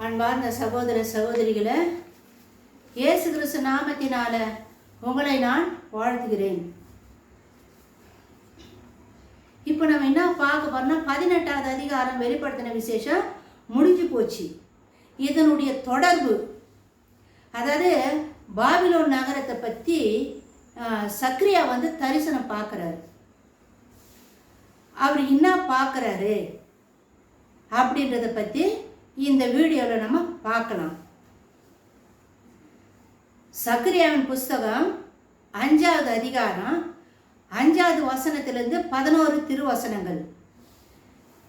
அன்பார்ந்த சகோதர சகோதரிகளை, இயேசு கிறிஸ்து நாமத்தினால உங்களை நான் வாழ்த்துகிறேன். இப்போ நம்ம என்ன பார்க்க போறோம்னா 18வது அதிகாரம் வெளிப்படுத்தின விசேஷம் முடிஞ்சு போச்சு. இதனுடைய தொடர்பு, அதாவது பாபிலோன் நகரத்தை பற்றி சக்ரியா தரிசனம் பார்க்குறாரு. அவர் என்ன பார்க்குறாரு அப்படின்றத பற்றி இந்த வீடியோவில் நம்ம பார்க்கலாம். சக்ரியாவின் புஸ்தகம் 5வது அதிகாரம் 5வது வசனத்திலிருந்து 11 திருவசனங்கள்.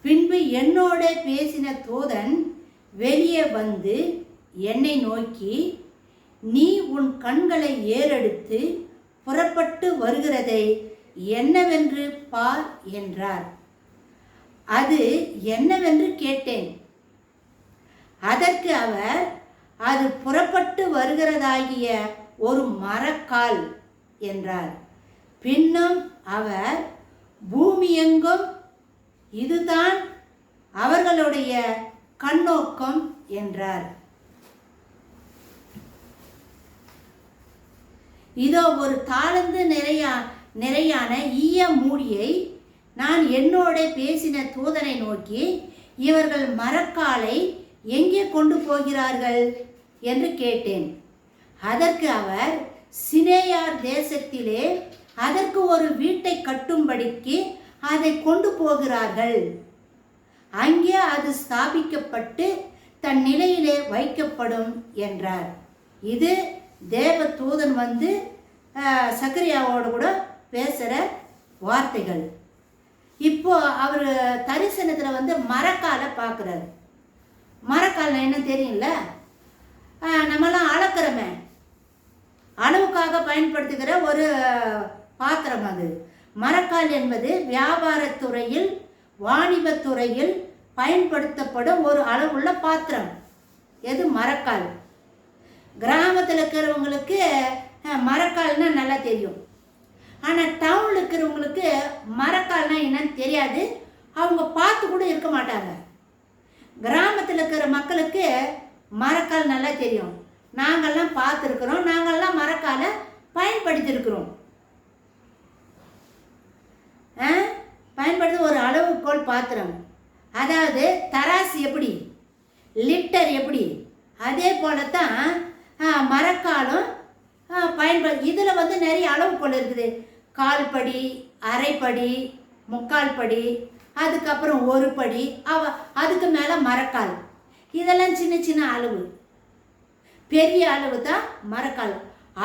பின்பு என்னோட பேசின தூதன் வெளியே வந்து என்னை நோக்கி, நீ உன் கண்களை ஏறெடுத்து புறப்பட்டு வருகிறதை என்னவென்று பார் என்றார். அது என்னவென்று கேட்டேன். அதற்கு அவர், அது புறப்பட்டு வருகிறதாகிய ஒரு மரக்கால் என்றார். பின்னும் அவர், பூமியெங்கும் இதுதான் அவர்களுடைய கண்ணோக்கம் என்றார். இதோ ஒரு தாழ்ந்து நிறையான ஈய மூடியை நான் என்னோட பேசின தூதனை நோக்கி, இவர்கள் மரக்காலை எங்கே கொண்டு போகிறார்கள் என்று கேட்டேன். அதற்கு அவர், சினேயார் தேசத்திலே அதற்கு ஒரு வீட்டை கட்டும்படிக்கு அதை கொண்டு போகிறார்கள். அங்கே அது ஸ்தாபிக்கப்பட்டு தன் நிலையிலே வைக்கப்படும் என்றார். இது தேவ தூதன் சக்ரியாவோடு கூட பேசுகிற வார்த்தைகள். இப்போ அவர் தரிசனத்தில் மரக்காலை பார்க்குறாரு. மரக்கால் என்ன தெரியும்ல, நம்மளாம் அளக்கிறோமே, அளவுக்காக பயன்படுத்துகிற ஒரு பாத்திரம். அது மரக்கால் என்பது வியாபாரத்துறையில் வாணிபத்துறையில் பயன்படுத்தப்படும் ஒரு அளவுள்ள பாத்திரம். எது மரக்கால். கிராமத்தில் இருக்கிறவங்களுக்கு மரக்கால்னா நல்லா தெரியும். ஆனால் டவுனில் இருக்கிறவங்களுக்கு மரக்கால்னா என்னன்னு தெரியாது. அவங்க பார்த்து கூட இருக்க மாட்டாங்க. கிராமத்தில் இருக்கிற மக்களுக்கு மரக்கால் நல்லா தெரியும். நாங்கள்லாம் பார்த்துருக்குறோம், நாங்கள்லாம் மரக்காலை பயன்படுத்தியிருக்கிறோம். பயன்படுத்த ஒரு அளவுகோல் பாத்திரம். அதாவது தராசு எப்படி, லிட்டர் எப்படி, அதே போல தான் மரக்காலும் இதில் நிறைய அளவுகோல் இருக்குது. கால்படி, அரைப்படி, முக்கால் படி, அதுக்கப்புறம் ஒரு படி, அதுக்கு மேலே மரக்கால். இதெல்லாம் சின்ன சின்ன அளவு. பெரிய அளவு தான் மரக்கால்.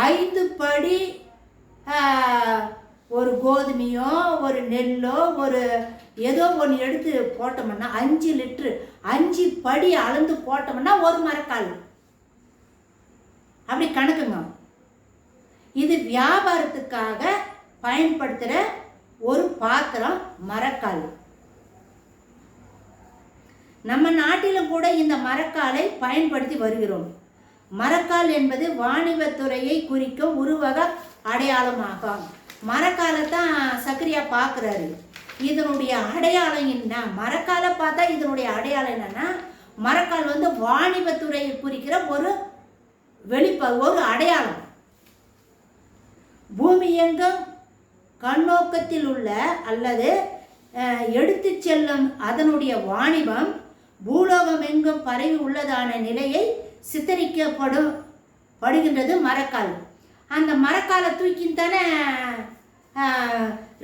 5 படி ஒரு கோதுமையோ ஒரு நெல்லோ ஒரு ஏதோ ஒன்று எடுத்து போட்டோம்னா 5 லிட்ரு 5 படி அளந்து போட்டோம்னா ஒரு மரக்கால். அப்படி கணக்குங்க. இது வியாபாரத்துக்காக பயன்படுத்துகிற ஒரு பாத்திரம் மரக்கால். நம்ம நாட்டிலும் கூட இந்த மரக்காலை பயன்படுத்தி வருகிறோம். மரக்கால் என்பது வாணிபத்துறையை குறிக்கும் உருவக அடையாளமாகும். மரக்காலை தான் சக்ரியா பார்க்குறாரு. இதனுடைய அடையாளம் என்ன? மரக்காலை பார்த்தா இதனுடைய அடையாளம் என்னன்னா, மரக்கால் வாணிபத்துறையை குறிக்கிற ஒரு ஒரு அடையாளம். பூமி எங்கும் கண்ணோக்கத்தில் உள்ள அல்லது எடுத்து செல்லும் அதனுடைய வாணிபம் பூலோகம் எங்கும் பரவி உள்ளதான நிலையை சித்தரிக்கப்படுகின்றது மரக்கால். அந்த மரக்காலை தூக்கித்தானே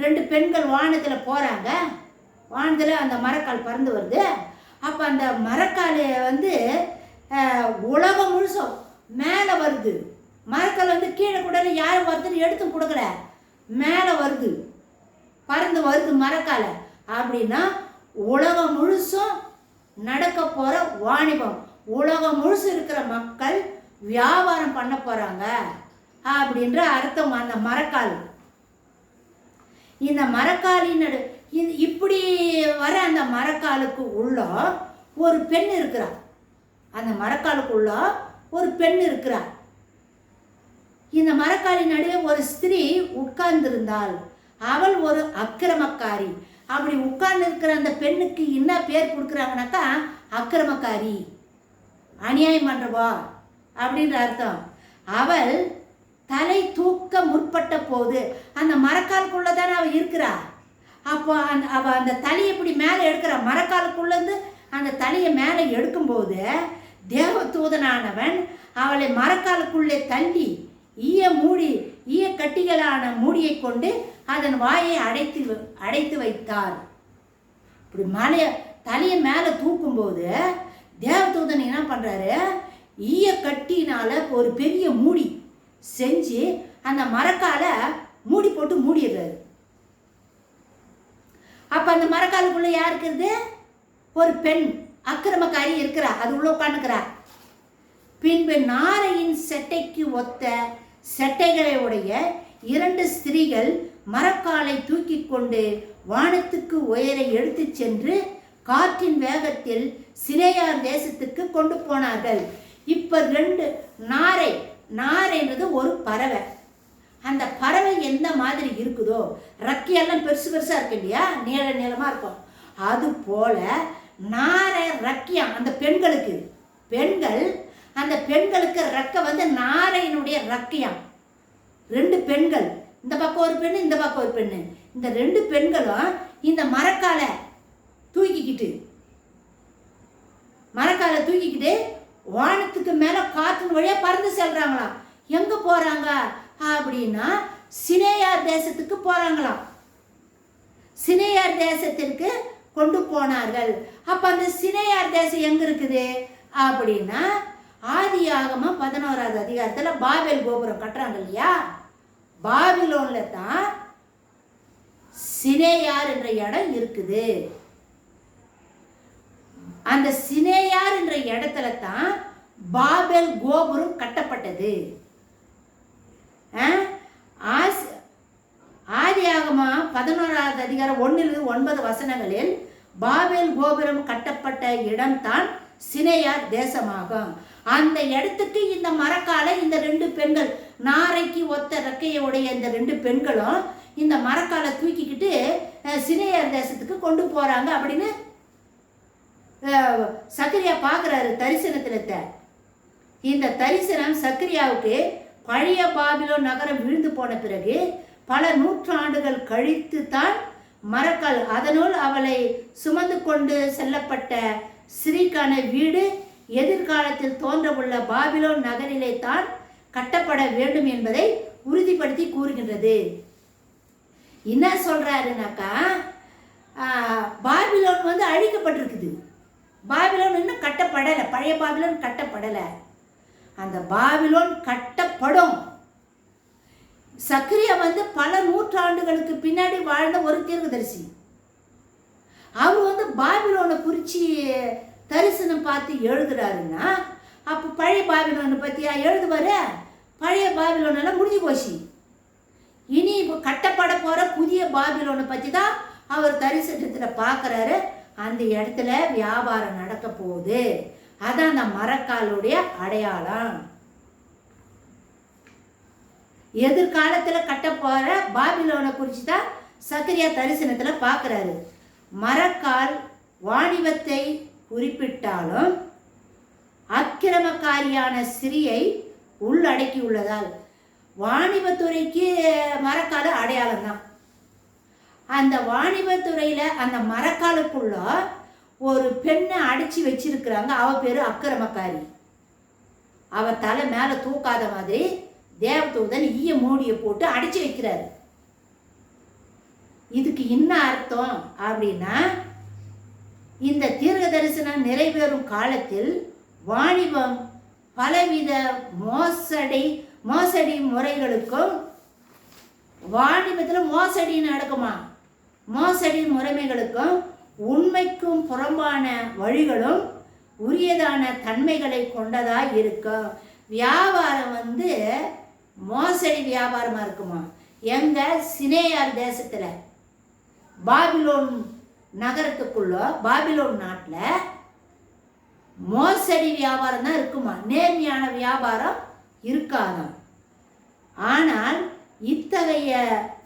2 பெண்கள் வானத்தில் போகிறாங்க. வானத்தில் அந்த மரக்கால் பறந்து வருது. அப்போ அந்த மரக்கால் உலகம் முழுசும் மேலே வருது. மரக்கால் கீழே கூட யாரும் ஒருத்தர் எடுத்து கொடுக்கல, மேலே வருது, பறந்து வருது மரக்கால். அப்படின்னா உலகம் முழுசும் நடக்க போகிற வாணிபம், உலகம் முழுசு இருக்கிற மக்கள் வியாபாரம் பண்ண போகிறாங்க அப்படின்ற அர்த்தம் அந்த மரக்கால். இந்த மரக்காலின் இப்படி வர அந்த மரக்காலுக்கு உள்ள ஒரு பெண் இருக்கிறார். அந்த மரக்காலுக்குள்ள ஒரு பெண் இருக்கிறார். இந்த மரக்காலின் நடுவே ஒரு ஸ்திரீ உட்கார்ந்திருந்தாள். அவள் ஒரு அக்கிரமக்காரி. அப்படி உட்கார்ந்து இருக்கிற அந்த பெண்ணுக்கு என்ன பேர் கொடுக்குறாங்கனாக்கா அக்கிரமக்காரி அநியாயம் பண்ணுறவா அப்படின்ற அர்த்தம். அவள் தலை தூக்க முற்பட்ட போது, அந்த மரக்காலுக்குள்ளே தானே அவள் இருக்கிறா. அப்போ அவள் அந்த தலையை இப்படி மேலே எடுக்கிறா. மரக்காலுக்குள்ளேருந்து அந்த தலையை மேலே எடுக்கும்போது தேவதூதனானவன் அவளை மரக்காலுக்குள்ளே தள்ளி ஈய கட்டிகளான மூடியை கொண்டு அதன் வாயை அடைத்து வைத்தார். இப்படி தலையை மேலே தூக்கும்போது தேவதூதன் என்ன பண்ணுறாரு, ஈய கட்டினால ஒரு பெரிய மூடி செஞ்சு அந்த மரக்கால மூடி போட்டு மூடிடுறாரு. அப்போ அந்த மரக்காலுக்குள்ள யார் இருக்கிறது? ஒரு பெண் அக்கிரமக்காரி இருக்கிறா, அது உள்ள உட்காந்துக்கிறா. பின்பு நாரையின் செட்டைக்கு ஒத்த செட்டைகளை உடைய 2 ஸ்திரீகள் மரக்காலை தூக்கி கொண்டு வானத்துக்கு உயரை எடுத்து சென்று காற்றின் வேகத்தில் சினேயார் தேசத்துக்கு கொண்டு போனார்கள். இப்போ 2 நாரைன்றது ஒரு பறவை. அந்த பறவை எந்த மாதிரி இருக்குதோ, ரக்கையெல்லாம் பெருசு பெருசாக இருக்கு இல்லையா, நீளமாக இருக்கும். அது போல நாரை ரக்கியம் அந்த பெண்களுக்கு ரக்கை வந்து நாரையினுடைய ரக்கையம். 2 பெண்கள், இந்த பக்கம் ஒரு பெண்ணு, இந்த பக்கம் ஒரு பெண்ணு. இந்த 2 பெண்களும் இந்த மரக்காலை தூக்கிக்கிட்டு வானத்துக்கு மேலே காற்றின் வழியாக பறந்து செல்றாங்களாம். எங்கே போகிறாங்க அப்படின்னா சினேயார் தேசத்துக்கு போகிறாங்களாம். சினேயார் தேசத்திற்கு கொண்டு போனார்கள். அப்போ அந்த சினேயார் தேசம் எங்கே இருக்குது அப்படின்னா ஆதியாகமம் 11வது அதிகாரத்தில் பாபேல் கோபுரம் கட்டுறாங்க இல்லையா, பாபிலோனில் தான் சினேயார் என்ற இடம் இருக்குது. அந்த சினேயார் என்ற இடத்துல தான் பாபேல் கோபுரம் கட்டப்பட்டது. ஆதியாகமம் 11வது அதிகாரம் 1-9 வசனங்களில் பாபேல் கோபுரம் கட்டப்பட்ட இடம்தான் சினேயார் தேசமாகும். அந்த இடத்துக்கு இந்த மரக்காலை இந்த 2 பெண்கள், நாரைக்கு ஒத்த ரெக்கையுடைய இந்த 2 பெண்களும் இந்த மரக்காலை தூக்கிக்கிட்டு சினேயார் தேசத்துக்கு கொண்டு போறாங்க அப்படின்னு சக்கரியா பார்க்குறாரு தரிசனத்தில். இந்த தரிசனம் சக்கரியாவுக்கு பழைய பாபிலோன் நகரம் விழுந்து போன பிறகு பல நூற்றாண்டுகள் கழித்து தான் மரக்கால் அதனுள் அவளை சுமந்து கொண்டு செல்லப்பட்ட ஸ்ரீக்கான வீடு எதிர்காலத்தில் தோன்றவுள்ள பாபிலோன் நகரிலே தான் கட்டப்பட வேண்டும் என்பதை உறுதிப்படுத்தி கூறுகின்றது. என்ன சொல்றாருனாக்கா, பாபிலோன் வந்து அழிக்கப்பட்டிருக்குது. பாபிலோன் இன்னும் கட்டப்படலை, பழைய பாபிலோன் கட்டப்படலை. அந்த பாபிலோன் கட்டப்படும். சக்கரியா வந்து பல நூற்றாண்டுகளுக்கு பின்னாடி வாழ்ந்த ஒரு தீர்க்கதரிசி. அவர் வந்து பாபிலோனை குறித்து தரிசனம் பார்த்து எழுதுறாருன்னா, அப்போ பழைய பாபிலோனை பற்றியா எழுதுவார்? பழைய பாபிலோனெல்லாம் முடிஞ்சு போச்சு. இனி இப்போ கட்டப்பட போகிற புதிய பாபிலோனை பற்றி தான் அவர் தரிசனத்தில் பார்க்குறாரு. அந்த இடத்துல வியாபாரம் நடக்க போகுது. அதான் அந்த மரக்காலுடைய அடையாளம். எதிர்காலத்தில் கட்ட போகிற பாபிலோனை குறித்து தான் சக்கரியா தரிசனத்தில் பார்க்குறாரு. மரக்கால் வாணிபத்தை குறிப்பிட்டாலும் அக்கிரமக்காரியான ஸ்திரியை உள்ளடக்கி உள்ளதால் வாணிபத்துறைக்கு மரக்கால் அடையாளம் தான். அந்த வாணிபத்துறையில் அந்த மரக்காலுக்குள்ள ஒரு பெண்ணை அடித்து வச்சிருக்கிறாங்க. அவள் பேர் அக்கிரமக்காரி. அவள் தலை மேலே தூக்காத மாதிரி தேவதூதன் ஈய மூடியை போட்டு அடித்து வைக்கிறாரு. இதுக்கு என்ன அர்த்தம் அப்படின்னா, இந்த தீர்க்க தரிசனம் நிறைவேறும் காலத்தில் வாணிபம் பலவித மோசடி முறைகளுக்கும், வாணிபத்தில் மோசடி நடக்குமா, மோசடி முறைமைகளுக்கும் உண்மைக்கும் புறம்பான வழிகளும் உரியதான தன்மைகளை கொண்டதாக இருக்கும். வியாபாரம் வந்து மோசடி வியாபாரமாக இருக்குமா? எங்கள் சினேயார் தேசத்தில் பாபிலோன் நகரத்துக்குள்ள பாபிலோன் நாட்டில் மோசடி வியாபாரம் தான் இருக்குமா, நேர்மையான வியாபாரம் இருக்காதான். ஆனால் இத்தகைய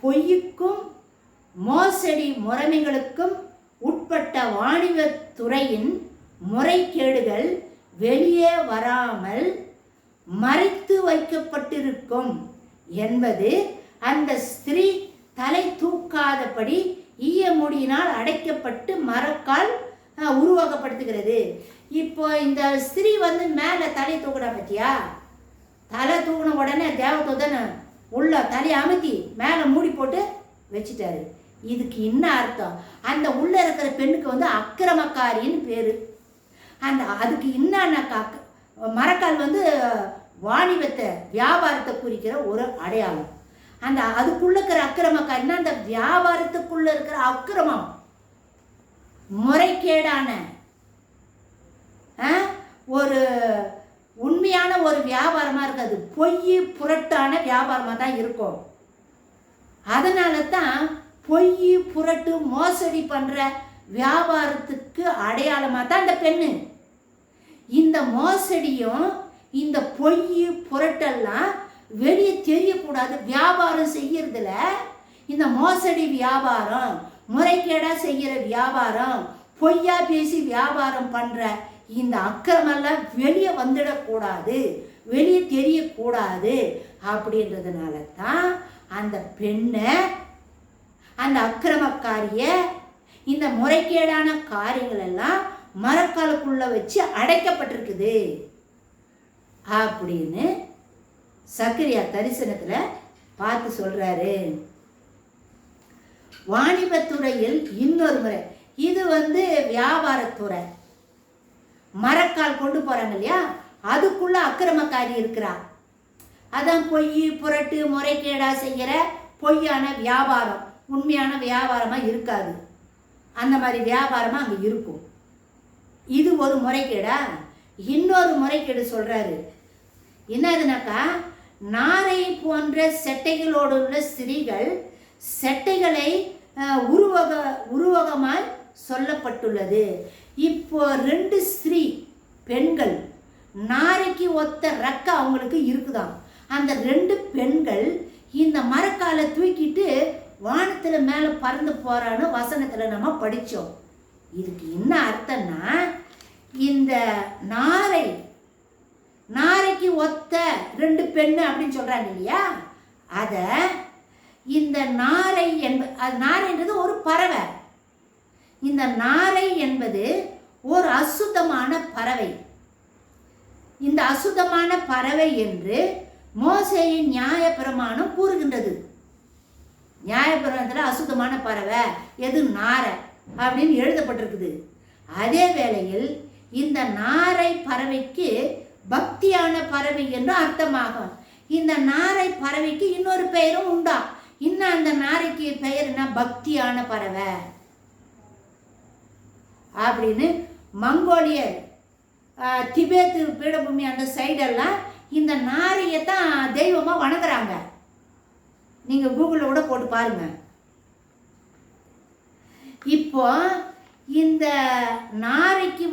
பொய்யுக்கும் மோசடி முறைமைகளுக்கும் உட்பட்ட வாணிபத்துறையின் முறைகேடுகள் வெளியே வராமல் மறைத்து வைக்கப்பட்டிருக்கும் என்பது அந்த ஸ்திரீ தலை தூக்காதபடி ஈய முடியினால் அடைக்கப்பட்டு மரக்கால் உருவாக்கப்படுத்துகிறது. இப்போ இந்த ஸ்திரீ மேலே தலை தூக்கினா பத்தியா, தலை தூக்கின உடனே தேவதூதன் உள்ள தலையை அமுத்தி மேலே மூடி போட்டு வச்சுட்டாரு. இதுக்கு என்ன அர்த்தம்? அந்த உள்ள இருக்கிற பெண்ணுக்கு அக்கிரமக்காரின்னு பேரு. அதுக்கு என்னன்னாக்கா மரக்கால் வாணிபத்தை வியாபாரத்தை குறிக்கிற ஒரு அடையாளம். அதுக்குள்ள இருக்கிற அக்கிரமக்காரின்னா அந்த வியாபாரத்துக்குள்ள இருக்கிற அக்கிரமம், முறைகேடான ஒரு உண்மையான ஒரு வியாபாரமா இருக்காது, பொய் புரட்டான வியாபாரமா தான் இருக்கும். அதனால தான் பொய் புரட்டு மோசடி பண்ற வியாபாரத்துக்கு அடையாளமா தான் இந்த பெண்ணு. இந்த மோசடியும் இந்த பொய் புரட்டெல்லாம் வெளியே தெரியக்கூடாது. வியாபாரம் செய்யறதுல இந்த மோசடி வியாபாரம், முறைகேடா செய்கிற வியாபாரம், பொய்யா பேசி வியாபாரம் பண்ற இந்த அக்கிரமெல்லாம் வெளியே வந்துடக்கூடாது, வெளியே தெரியக்கூடாது. அப்படின்றதுனால தான் அந்த பெண்ணை, அந்த அக்கிரமக்காரிய, இந்த முறைகேடான காரியங்கள் எல்லாம் மரக்காலுக்குள்ள வச்சு அடைக்கப்பட்டிருக்குது அப்படின்னு சக்கரியா தரிசனத்துல பார்த்து சொல்றாரு. வாணிபத்துறையில் இன்னொரு முறை, இது வியாபாரத்துறை, மரக்கால் கொண்டு போறாங்க இல்லையா, அதுக்குள்ள அக்கிரமக்காரி இருக்கிறா. அதான் பொய் புரட்டு முறைகேடா செய்கிற பொய்யான வியாபாரம் உண்மையான வியாபாரமா இருக்காது. அந்த மாதிரி வியாபாரமா அங்க இருக்கும். இது ஒரு முறைகேடா. இன்னொரு முறைகேடு சொல்றாரு. என்னதுனாக்கா, நாரை போன்ற செட்டைகளோடு உள்ள ஸ்திரீகள், செட்டைகளை உருவகமாய் சொல்லப்பட்டுள்ளது. இப்போ 2 ஸ்திரீ பெண்கள், நாரைக்கு ஒத்த ரக்க அவங்களுக்கு இருக்குதாம். அந்த 2 பெண்கள் இந்த மரக்காலை தூக்கிட்டு வானத்துல மேல பறந்து போறான்னு வசனத்துல நம்ம படிச்சோம். இதுக்கு என்ன அர்த்தம்னா, இந்த நாரைக்கு ஒத்த 2 பெண்ணு அப்படின்னு சொல்றாங்க இல்லையா, அத இந்த நாரை நாரைன்றது ஒரு பறவை. இந்த நாரை என்பது ஒரு அசுத்தமான பறவை. இந்த அசுத்தமான பறவை என்று மோசேயின் நியாயப்பிரமாணம் கூறுகின்றது. நியாயப்பிரமாணத்துல அசுத்தமான பறவை எது, நாரை அப்படின்னு எழுதப்பட்டிருக்குது. அதே வேளையில் இந்த நாரை பறவைக்கு பக்தியான பறவை என்று அர்த்தமாகும். இந்த நாரை பறவைக்கு இன்னொரு பெயரும் உண்டா. இன்னும் அந்த நாரைக்கு பெயர் என்ன, பக்தியான பறவை அப்படின்னு மங்கோலியர், திபேத் பீடபூமி அந்த சைடெல்லாம் இந்த நாரையை தான் தெய்வமா வணங்குறாங்க. நீங்க கூகுளில் கூட போட்டு பாருங்க. இப்போ இந்த நாரைக்கு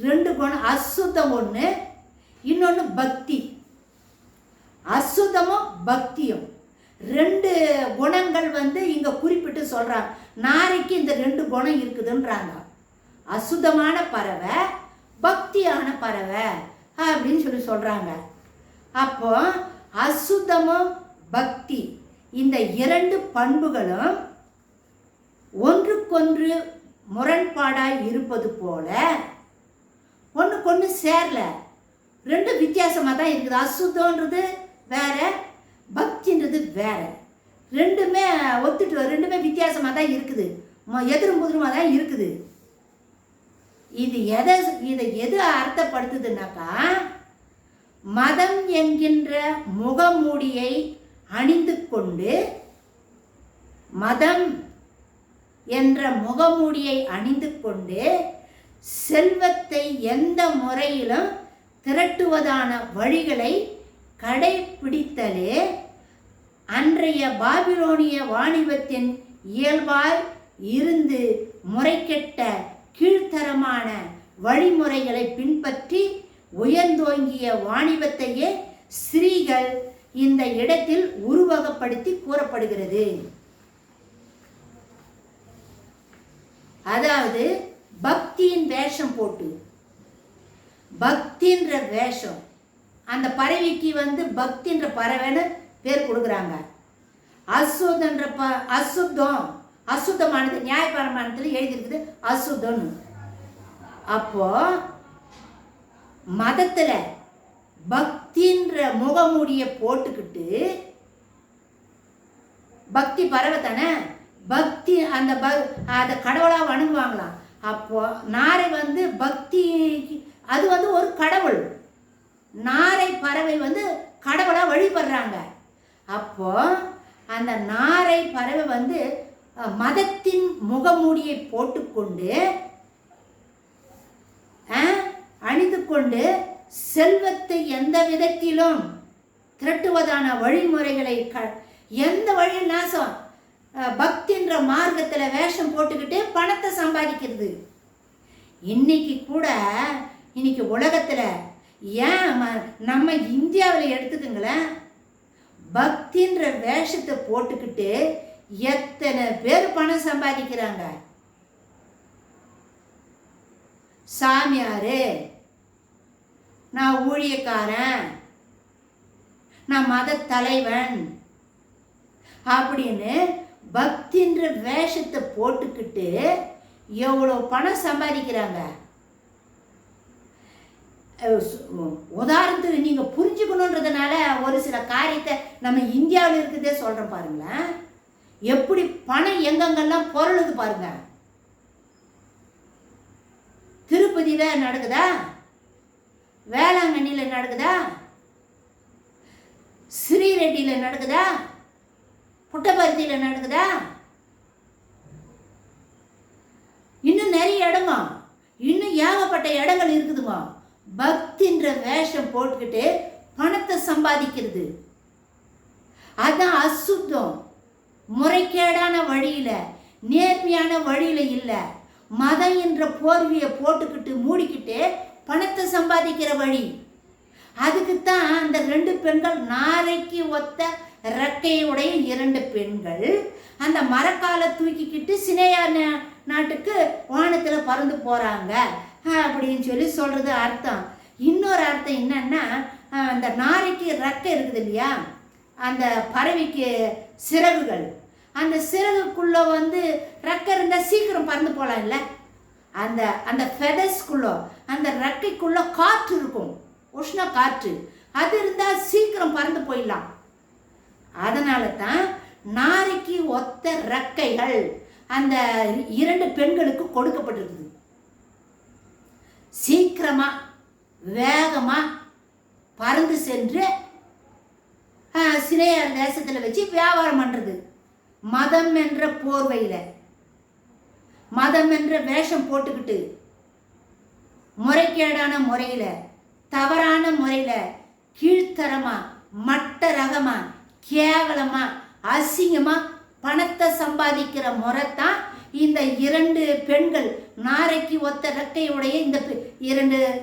2 குணம், அசுத்தம் ஒன்று, இன்னொன்று பக்தி. அசுத்தமும் பக்தியும் 2 குணங்கள் இங்க குறிப்பிட்டு சொல்றாங்க. நாரைக்கு இந்த 2 குணம் இருக்குதுன்றாங்க. அசுத்தமான பறவை, பக்தியான பறவை அப்படின்னு சொல்றாங்க. அப்போ அசுத்தமும் பக்தி இந்த 2 பண்புகளும் ஒன்றுக்கொன்று முரண்பாடாய் இருப்பது போல ஒன்றுக்கொன்று சேரல, 2 வித்தியாசமாக தான் இருக்குது. அசுத்தன்றது வேற, பக்தின்றது வேற. 2மே ஒத்துட்டு, 2மே வித்தியாசமாக தான் இருக்குது, எதிரும் புதிருமாக தான் இருக்குது. இதை எது அர்த்தப்படுத்துதுன்னாக்கா, மதம் என்கின்ற முகமூடியை அணிந்து கொண்டு, மதம் என்ற முகமூடியை அணிந்து கொண்டு செல்வத்தை எந்த முறையிலும் திரட்டுவதான வழிகளை கடைபிடித்தலே அன்றைய பாபிலோனிய வாணிபத்தின் இயல்பாய் இருந்து முறைகெட்ட கீழ்த்தரமான வழிமுறைகளை பின்பற்றி உயர்ந்தோங்கிய வாணிபத்தையே ஸ்திரீகள் இந்த இடத்தில் உருவகப்படுத்தி கூறப்படுகிறது. அதாவது பக்தியின் வேஷம் போட்டு பக்தின்ற வேஷம். அந்த பறவைக்கு பக்தின்ற பறவைன்னு பேர் கொடுக்குறாங்க. அசுத்தன்ற அசுத்தம், அசுத்தமானது நியாயப்பிரமாணத்தில் எழுதியிருக்குது அசுத்தம்னு. அப்போ மதத்தில் பக்தின்ற முகமூடியை போட்டுக்கிட்டு, பக்தி பறவை தானே, பக்தி அந்த கடவுளாக வணங்குவாங்களாம். அப்போ நாரை பக்தி அது ஒரு கடவுள். நாரை பறவை கடவுளாக வழிபடுறாங்க. அப்போ அந்த நாரை பறவை மதத்தின் முகமூடியை போட்டுக்கொண்டு அணிந்து கொண்டு செல்வத்தை எந்த விதத்திலும் திரட்டுவதான வழிமுறைகளை எந்த வழியில் நாசம், பக்தின்ற மார்க்கத்தில் வேஷம் போட்டுக்கிட்டு பணத்தை சம்பாதிக்கிறது. இன்னைக்கு உலகத்தில் ஏன் நம்ம இந்தியாவில் எடுத்துக்கங்களேன், பக்தின்ற வேஷத்தை போட்டுக்கிட்டு எத்தனை பேர் பணம் சம்பாதிக்கிறாங்க. சாமியாரு, நான் ஊழியக்காரன், நான் மத தலைவன் அப்படின்னு பக்தின்ற வேஷத்தை போட்டுக்கிட்டு எவ்வளோ பணம் சம்பாதிக்கிறாங்க. உதாரணத்துக்கு நீங்கள் புரிஞ்சுக்கணுன்றதுனால ஒரு சில காரியத்தை நம்ம இந்தியாவில் இருக்குதே சொல்கிறோம் பாருங்களேன். எப்படி பணம் எங்கெங்கெல்லாம் பொருளுது பாருங்க. திருப்பதியில் நடக்குதா, வேளாங்கண்ணியில் நடக்குதா, ஸ்ரீரெட்டியில் நடக்குதா, புட்டபர்த்தியில் நடக்குதா, இன்னும் நிறைய இடமா, இன்னும் ஏகப்பட்ட இடங்கள் இருக்குதுமா. பக்தின்ற வேஷம் போட்டுக்கிட்டு பணத்தை சம்பாதிக்கிறது அதான் அசுத்தம். முறைகேடான வழியில, நேர்மையான வழியில இல்லை, மதம் என்ற போர்வையை போட்டுக்கிட்டு மூடிக்கிட்டு பணத்தை சம்பாதிக்கிற வழி. அதுக்குத்தான் அந்த 2 பெண்கள், நாரைக்கு ஒத்த ரெக்கையுடைய 2 பெண்கள் அந்த மரக்காலை தூக்கிக்கிட்டு சினையா நாட்டுக்கு வானத்தில் பறந்து போகிறாங்க அப்படின்னு சொல்கிறது அர்த்தம். இன்னொரு அர்த்தம் என்னன்னா, அந்த நாரைக்கு ரெக்கை இருக்குது இல்லையா, அந்த பறவைக்கு சிறகுகள், அந்த சிறகுக்குள்ளே ரெக்கை இருந்தால் சீக்கிரம் பறந்து போகலாம் இல்லை. அந்த ஃபெதர்ஸ்குள்ளே, அந்த ரெக்கைக்குள்ளே காற்று இருக்கும், உஷ்ண காற்று, அது இருந்தால் சீக்கிரம் பறந்து போயிடலாம். அதனால தான் நாரைக்கு ஒத்த ரெக்கைகள் அந்த 2 பெண்களுக்கு கொடுக்கப்பட்டிருக்குது. சீக்கிரமா வேகமா பறந்து சென்று சினையார் தேசத்தில் வச்சு வியாபாரம் பண்றது. மதம் என்ற போர்வையில, மதம் என்ற வேஷம் போட்டுக்கிட்டு முறைகேடான முறையில, தவறான முறையில, கீழ்த்தரமா, மட்ட ரகமா, கேவலமா, அசிங்கமா பணத்தை சம்பாதிக்கிற முறைத்தான் இந்த 2 பெண்கள், நாரைக்கு ஒத்த ரெக்கையுடைய இந்த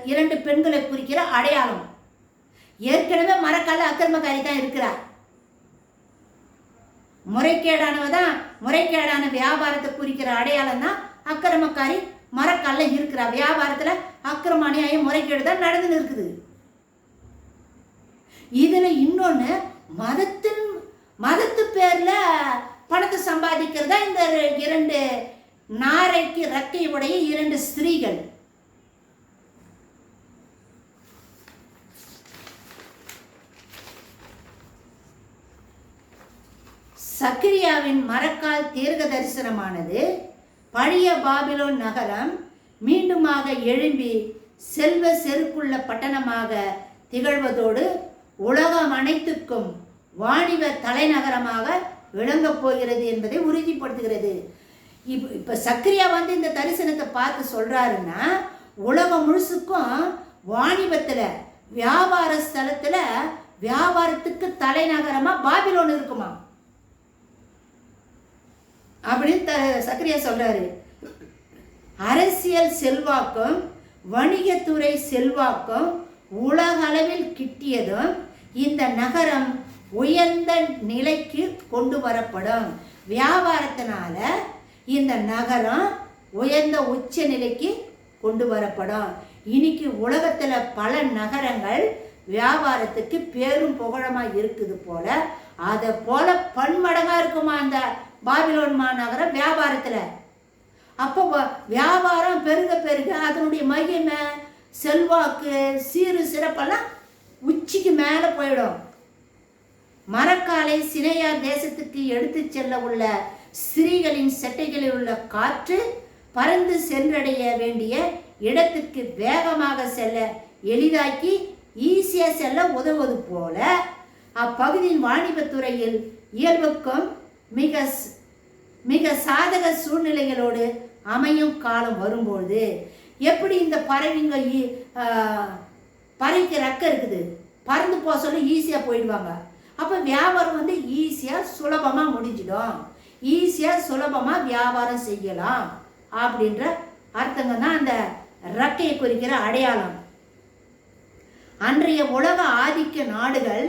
2 பெண்களை குறிக்கிற அடையாளம். ஏற்கனவே மரக்கால அக்கிரமக்காரி தான் இருக்கிறார். முறைகேடானவதான், முறைகேடான வியாபாரத்தை குறிக்கிற அடையாளம் தான் அக்கிரமக்காரி மரக்கால இருக்கிறார். வியாபாரத்துல அக்கிரம அநியாயம் முறைகேடு தான் நடந்துன்னு இருக்குது. இதுல இன்னொன்னு, மதத்து பேர்ல பணத்தை சம்பாதிக்கிறதா இந்த 2 நாரைக்கு ரெக்கையுடைய 2 ஸ்திரீகள். சக்கரியாவின் மரக்கால் தீர்க்க தரிசனமானது பழைய பாபிலோன் நகரம் மீண்டுமாக எழும்பி செல்வ செருக்குள்ள பட்டணமாக திகழ்வதோடு உலகம் அனைத்துக்கும் வாணிப தலைநகரமாக விளங்கப் போகிறது என்பதை உறுதிப்படுத்துகிறது. இப்போ சக்கரியா இந்த தரிசனத்தை பார்த்து சொல்றாருன்னா, உலகம் முழுசுக்கும் வாணிபத்தில், வியாபார ஸ்தலத்தில், வியாபாரத்துக்கு தலைநகரமா பாபிலோன் இருக்குமா அப்படின்னு சக்கரியா சொல்றாரு. அரசியல் செல்வாக்கும் வணிகத்துறை செல்வாக்கும் உலக அளவில் கிட்டியதும் இந்த நகரம் உயர்ந்த நிலைக்கு கொண்டு வரப்படும். வியாபாரத்தினால இந்த நகரம் உயர்ந்த உச்ச நிலைக்கு கொண்டு வரப்படும். இன்னைக்கு உலகத்துல பல நகரங்கள் வியாபாரத்துக்கு பேரும் புகழமா இருக்குது போல, அதை போல பன்மடங்கா இருக்குமா அந்த பாபிலோன் மாநகரம் வியாபாரத்துல. அப்போ வியாபாரம் பெருக பெருக அதனுடைய மகிமை, செல்வாக்கு, சீரு சிறப்பெல்லாம் உச்சிக்கு மேல போயிடும். மரக்காலை சினையார் தேசத்துக்கு எடுத்து செல்ல உள்ள ஸ்திரீகளின் சட்டைகளில் உள்ள காற்று பறந்து சென்றடைய வேண்டிய இடத்துக்கு வேகமாக செல்ல எளிதாக்கி ஈஸியா செல்ல உதவுவது போல அப்பகுதியின் வாணிபத்துறையில் இயல்புக்கும் மிக மிக சாதக சூழ்நிலைகளோடு அமையும் காலம் வரும்போது, எப்படி இந்த பறவைங்க பறவைக்கு ரெக்க இருக்குது, பறந்து போக சொல்லி ஈஸியாக போயிடுவாங்க. அப்போ வியாபாரம் வந்து ஈஸியாக சுலபமாக முடிஞ்சிடும், ஈஸியாக சுலபமாக வியாபாரம் செய்யலாம் அப்படின்ற அர்த்தங்க தான் அந்த ரெக்கையை குறிக்கிற அடையாளம். அன்றைய உலக ஆதிக்க நாடுகள்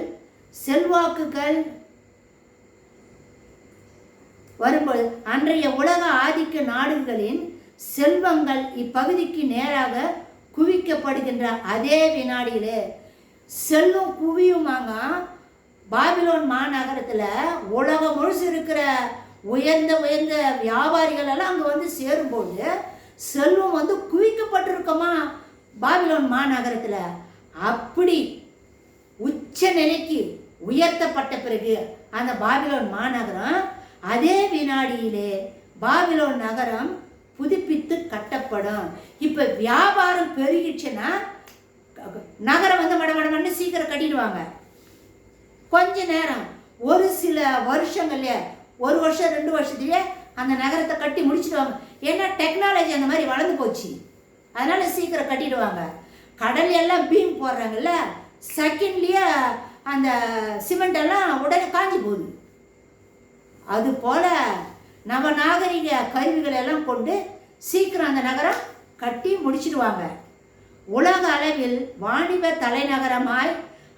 செல்வாக்குகள் வரும்போது, அன்றைய உலக ஆதிக்க நாடுகளின் செல்வங்கள் இப்பகுதிக்கு நேராக குவிக்கப்படுகின்ற அதே வினாடியிலே செல்லும் குவியுமாங்க. பாபிலோன் மாநகரத்தில் உலகம் முழுசு இருக்கிற உயர்ந்த உயர்ந்த வியாபாரிகள் எல்லாம் அங்கே வந்து சேரும்போது செல்வம் வந்து குவிக்கப்பட்டிருக்கோமா பாபிலோன் மாநகரத்தில். அப்படி உச்ச நிலைக்கு உயர்த்தப்பட்ட பிறகு அந்த பாபிலோன் மாநகரம் அதே வினாடியிலே பாபிலோன் நகரம் புதுப்பித்து கட்டப்படும். இப்ப வியாபாரம் பெருகிடுச்சுன்னா நகரம் வந்து மடமடமன்னு சீக்கிரம் கட்டிடுவாங்க. கொஞ்ச நேரம், ஒரு சில வருஷங்கள்ல, 1 வருஷம் 2 வருஷத்துலயே அந்த நகரத்தை கட்டி முடிச்சிடுவாங்க. ஏன்னா டெக்னாலஜி அந்த மாதிரி வளர்ந்து போச்சு, அதனால சீக்கிரம் கட்டிடுவாங்க. கடல் எல்லாம் பீம் போடுறாங்கல்ல, செகண்ட்லயே அந்த சிமெண்ட் எல்லாம் உடனே காஞ்சி போகுது. அது போல நவநாகரிக கருவிகள் எல்லாம் கொண்டு சீக்கிரம் அந்த நகரம் கட்டி முடிச்சிடுவாங்க. உலக அளவில் வாணிப தலைநகரமாய்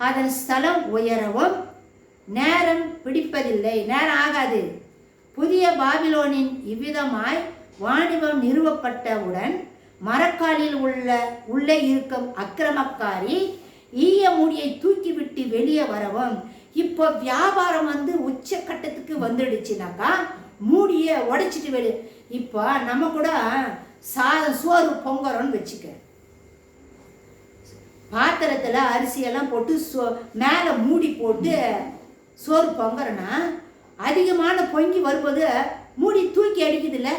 அதன் ஸ்தலம் உயரவும் நேரம் பிடிப்பதில்லை, நேரம் ஆகாது. புதிய பாபிலோனின் இவ்விதமாய் வாணிபம் நிறுவப்பட்டவுடன் மரக்காலில் உள்ளே இருக்கும் அக்கிரமக்காரி ஈய மூடியை தூக்கிவிட்டு வெளியே வரவும். இப்போ வியாபாரம் வந்து உச்ச கட்டத்துக்கு வந்துடுச்சுனாக்கா மூடியை உடைச்சிட்டு வெளியே. இப்போ நம்ம கூட சாதம் சோறு பொங்கறோன்னு வச்சுக்க, பாத்திரத்தில் அரிசியெல்லாம் போட்டு மேலே மூடி போட்டு சோறு பொங்கறனா அதிகமான பொங்கி வரும்போது மூடி தூக்கி அடிக்குதுல்ல,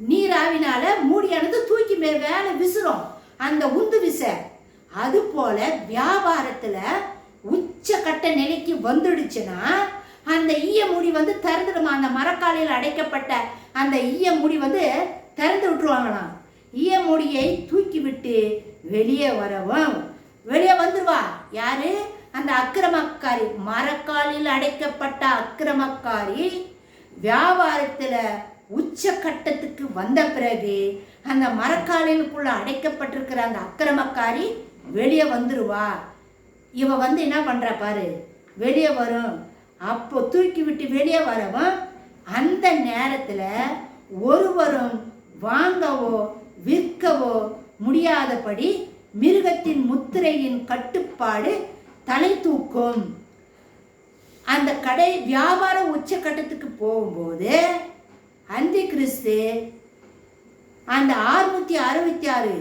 நீராவினால மூடியானது தூக்கி வேலை விசிறோம், அந்த உந்து விசை. அது போல வியாபாரத்துல உச்ச கட்ட நிலைக்கு வந்துடுச்சுன்னா அந்த ஈய மூடி வந்து திறந்துடுமா. அந்த மரக்காலையில் அடைக்கப்பட்ட அந்த ஈய மூடி வந்து திறந்து விட்டுருவாங்களாம். ஈய மூடியை தூக்கி விட்டு வெளியே வரவும், வெளியே வந்துருவா யாரு? அந்த அக்கிரமக்காரி, மரக்காலில் அடைக்கப்பட்ட அக்கிரமக்காரி வியாபாரத்துல உச்ச கட்டத்துக்கு வந்த பிறகு அந்த மரக்காலிலுக்குள்ள அடைக்கப்பட்டிருக்கிற அந்த அக்கிரமக்காரி வெளியே வந்துருவா. இவ வந்து என்ன பண்றா பாரு, வெளியே வரும். அப்போ தூக்கி விட்டு வெளியே வரவும் அந்த நேரத்துல ஒருவரும் வாங்கவோ விற்கவோ முடியாதபடி மிருகத்தின் முத்திரையின் கட்டுப்பாடு தலை தூக்கும். அந்த கடை வியாபார உச்சக்கட்டத்துக்கு போகும்போது அந்தி கிறிஸ்து அந்த 666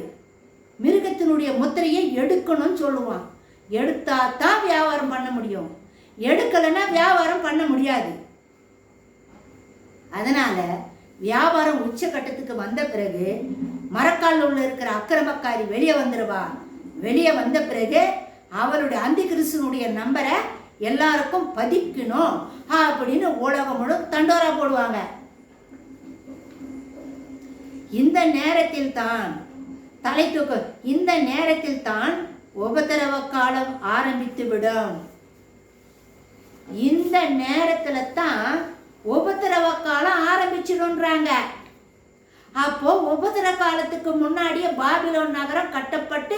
மிருகத்தினுடைய முத்திரையை எடுக்கணும்னு சொல்லுவான். எடுத்தா தான் வியாபாரம் பண்ண முடியும், எடுக்கலைன்னா வியாபாரம் பண்ண முடியாது. அதனால வியாபாரம் உச்சக்கட்டத்துக்கு வந்த பிறகு மரக்காலில் உள்ள இருக்கிற அக்கிரமக்காரி வெளியே வந்துடுவா. வெளியே வந்த பிறகு அவளுடைய அந்தி கிறிஸ்துனுடைய நம்பரை எல்லாருக்கும் பதிக்கணும் அப்படின்னு உலகம் முழுவதும் தண்டோரா போடுவாங்க. இந்த நேரத்தில் தான் தலை தூக்கம், இந்த நேரத்தில் தான் உபத்திரவ காலம் ஆரம்பித்து விடும். இந்த நேரத்துல தான் உபத்திரவ காலம் ஆரம்பிச்சிடும்ன்றாங்க. அப்போ உபத்திர காலத்துக்கு முன்னாடியே பாபிலோன் நகரம் கட்டப்பட்டு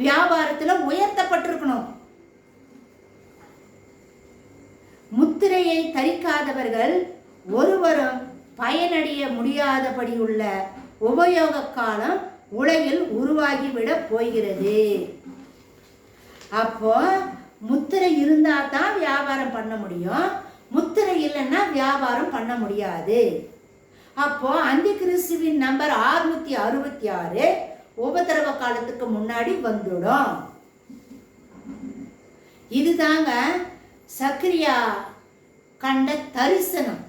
வியாபாரத்துல உயர்த்தப்பட்டிருக்கணும். முத்திரையை தரிக்காதவர்கள் ஒருவரும் பயனடைய முடியாதபடி உள்ள உபயோக காலம் உலகில் உருவாகிவிட போகிறது. அப்போ முத்திரை இருந்தா தான் வியாபாரம் பண்ண முடியும், முத்திரை இல்லைன்னா வியாபாரம் பண்ண முடியாது. அப்போ அந்தி கிறிஸ்துவின் நம்பர் 666 உபத்திரவ காலத்துக்கு முன்னாடி வந்துடும். இதுதாங்க சக்கரியா கண்ட தரிசனம்.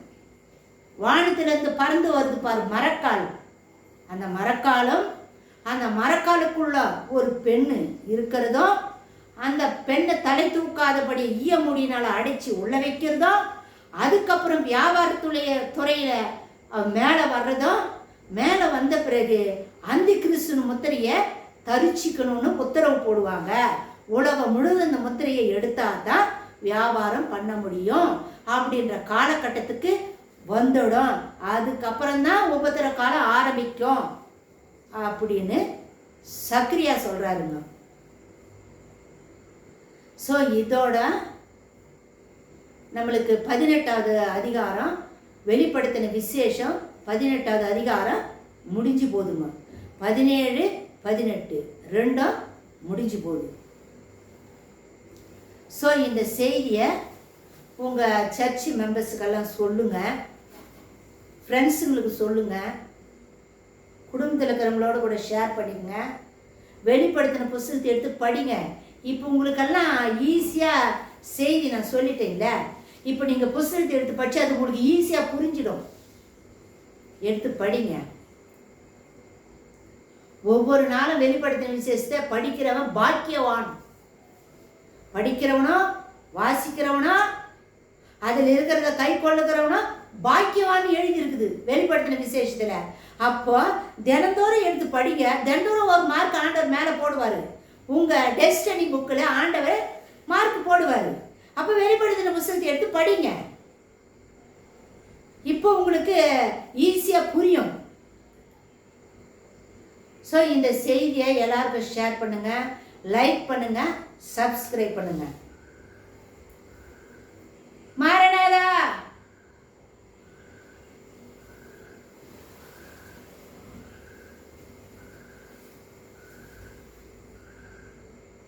வானத்திலிருந்து பறந்து வருது பாரு மரக்கால். அந்த மரக்காலும் அந்த மரக்காலுக்குள்ள ஒரு பெண்ணு இருக்கிறதும், அந்த பெண்ணை தலை தூக்காதபடி ஈய முடியினால அடைச்சி உள்ள வைக்கிறதும், அதுக்கப்புறம் துறையில மேலே வர்றதும், மேலே வந்த பிறகு அந்தி கிறிஸ்து முத்திரையை தரிச்சிக்கணும்னு உத்தரவு போடுவாங்க. உலகம் முழுவதும் அந்த முத்திரையை எடுத்தாதான் வியாபாரம் பண்ண முடியும் அப்படின்ற காலகட்டத்துக்கு வந்துடும். அதுக்கப்புறம் தான் உபத்திர காலம் ஆரம்பிக்கும் அப்படின்னு சக்கரியா சொல்றாருங்க. ஸோ இதோட நம்மளுக்கு 18வது அதிகாரம் வெளிப்படுத்தின விசேஷம் 18வது அதிகாரம் முடிஞ்சு போதுங்க. 17, 18 ரெண்டும் முடிஞ்சு போகுது. ஸோ இந்த செய்தியை உங்கள் சர்ச் மெம்பர்ஸுக்கெல்லாம் சொல்லுங்கள், ஃப்ரெண்ட்ஸுங்களுக்கு சொல்லுங்கள், குடும்பத்தில் இருக்கிறவங்களோட கூட ஷேர் பண்ணிக்கங்க. வெளிப்படுத்தின புத்தகத்தை எடுத்து படிங்க. இப்போ உங்களுக்கெல்லாம் ஈஸியாக செய்தி நான் சொல்லிட்டேன்ல, இப்போ நீங்கள் புத்தகத்தை எடுத்து படித்து அது உங்களுக்கு ஈஸியாக புரிஞ்சிடும். எடுத்து படிங்க. ஒவ்வொரு நாளும் வெளிப்படுத்தின விசேஷத்தை படிக்கிறவன் பாக்கியவான். படிக்கிறவனோ வாசிக்கிறவனோ அதில் இருக்கிறத கை கொள்ளுகிறவனோ பாக்கியவான்னு எழுதி இருக்குது வெளிப்படுத்தின விசேஷத்துல. அப்போ தினந்தோறும் எடுத்து படிங்க. தினந்தோறும் ஒரு மார்க் ஆண்டவர் மேலே போடுவார். உங்கள் டெஸ்டனி புக்கில் ஆண்டவர் மார்க் போடுவார். அப்போ வெளிப்படுத்தின புத்தகத்தை எடுத்து படிங்க. இப்போ உங்களுக்கு ஈஸியாக புரியும். ஸோ இந்த செய்தியை எல்லாருக்கும் ஷேர் பண்ணுங்கள், லைக் பண்ணுங்கள், சப்ஸ்கிரைப் பண்ணுங்கள். மாரநாதா.